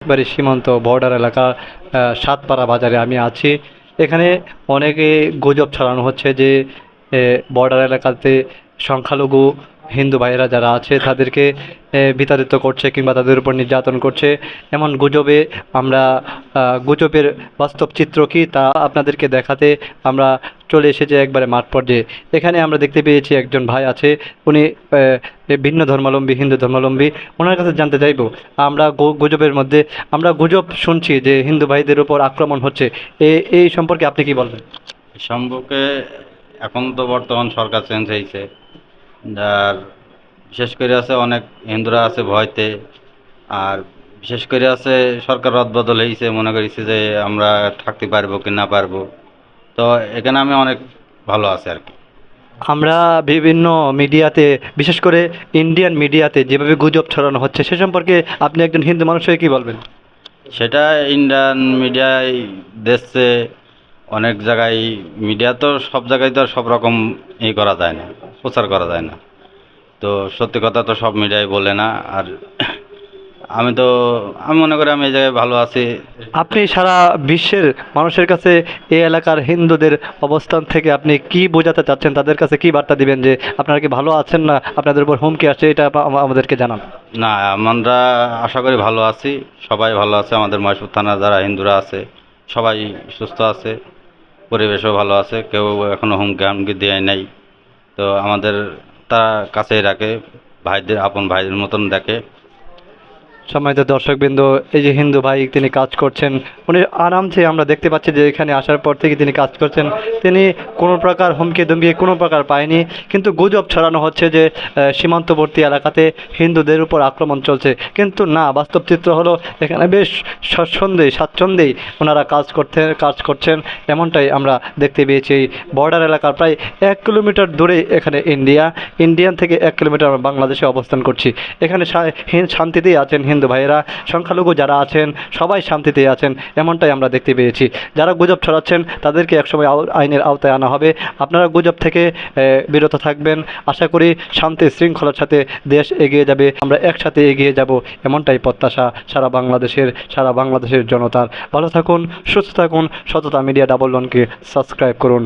এবারে সীমান্ত বর্ডার এলাকা সাতপাড়া বাজারে আমি আছি। এখানে অনেকে গুজব ছড়ানো হচ্ছে যে বর্ডার এলাকাতে সংখ্যালঘু হিন্দু ভাইয়েরা যারা আছে তাদেরকে বিতাড়িত করছে কিংবা তাদের উপর নির্যাতন করছে। এমন গুজবে আমরা গুজবের বাস্তব চিত্র কি তা আপনাদেরকে দেখাতে আমরা চলে এসেছি একবারে মাঠ পর্যায়ে। এখানে আমরা দেখতে পেয়েছি একজন ভাই আছে, উনি ভিন্ন ধর্মাবলম্বী, হিন্দু ধর্মাবলম্বী। ওনার কাছে জানতে চাইবো, আমরা গুজবের মধ্যে আমরা গুজব শুনছি যে হিন্দু ভাইদের উপর আক্রমণ হচ্ছে, এই সম্পর্কে আপনি কি বলবেন? এ সম্পর্কে এখন তো বর্তমান সরকার চেঞ্জ হয়েছে, যার বিশেষ করে আছে অনেক হিন্দুরা আছে ভয়তে, আর বিশেষ করে আছে সরকার রদবদল হয়েছে, মনে করেছে যে আমরা থাকতে পারবো কি না পারবো। তো এখানে আমি অনেক ভালো আছি আর কি। আমরা বিভিন্ন মিডিয়াতে, বিশেষ করে ইন্ডিয়ান মিডিয়াতে যেভাবে গুজব ছড়ানো হচ্ছে সে সম্পর্কে আপনি একজন হিন্দু মানুষ হয়ে কি বলবেন? সেটা ইন্ডিয়ান মিডিয়ায় দেশে অনেক জায়গায়, মিডিয়া তো সব জায়গায় তো আর সব রকম করা যায় না, প্রচার করা যায় না। তো সত্যি কথা তো সব মিডিয়ায় বলে না। আর আমি তো আমি মনে করি আমি এই জায়গায় ভালো আছি। আপনি সারা বিশ্বের মানুষের কাছে এই এলাকার হিন্দুদের অবস্থান থেকে আপনি কি বোঝাতে চাচ্ছেন, তাদের কাছে কি বার্তা দিবেন যে আপনারা কি ভালো আছেন না আপনাদের উপর হুমকি আসছে, এটা আমাদেরকে জানান। না, আমরা আশা করি ভালো আছি, সবাই ভালো আছে। আমাদের মহেশপুর থানার যারা হিন্দুরা আছে সবাই সুস্থ আছে, পরিবেশও ভালো আছে, কেউ এখনো হুমকি হামকি দেয় নাই। তো আমাদের তারা কাছেই রাখে, ভাইদের আপন ভাইদের মতন দেখে। সম্মানিত দর্শকবৃন্দ, এই যে হিন্দু ভাই তিনি কাজ করছেন, উনি আরামসে আমরা দেখতে পাচ্ছি যে এখানে আসার পর থেকে তিনি কাজ করছেন। তিনি কোনো প্রকার হুমকি দুমকি কোনো প্রকার পায়নি, কিন্তু গুজব ছড়ানো হচ্ছে যে সীমান্তবর্তী এলাকাতে হিন্দুদের উপর আক্রমণ চলছে। কিন্তু না, বাস্তব চিত্র হলো এখানে বেশ স্বাচ্ছন্দ্যেই ওনারা কাজ করছেন। এমনটাই আমরা দেখতে পেয়েছি। এই বর্ডার এলাকার প্রায় 1 কিলোমিটার দূরে এখানে ইন্ডিয়ান থেকে 1 কিলোমিটার আমরা বাংলাদেশে অবস্থান করছি। এখানে শান্তিতেই আছেন হিন্দু ভাইয়েরা, সংখ্যালঘু যারা আছেন সবাই শান্তিতে আছেন, এমনটাই আমরা দেখতে পেয়েছি। যারা গুজব ছড়াচ্ছেন তাদেরকে একসময় আইনের আওতায় আনা হবে। আপনারা গুজব থেকে বিরত থাকবেন। আশা করি শান্তি শৃঙ্খলার সাথে দেশ এগিয়ে যাবে, আমরা একসাথে এগিয়ে যাব, এমনটাই প্রত্যাশা সারা বাংলাদেশের জনতার। ভালো থাকুন, সুস্থ থাকুন। সততা মিডিয়া 11কে সাবস্ক্রাইব করুন।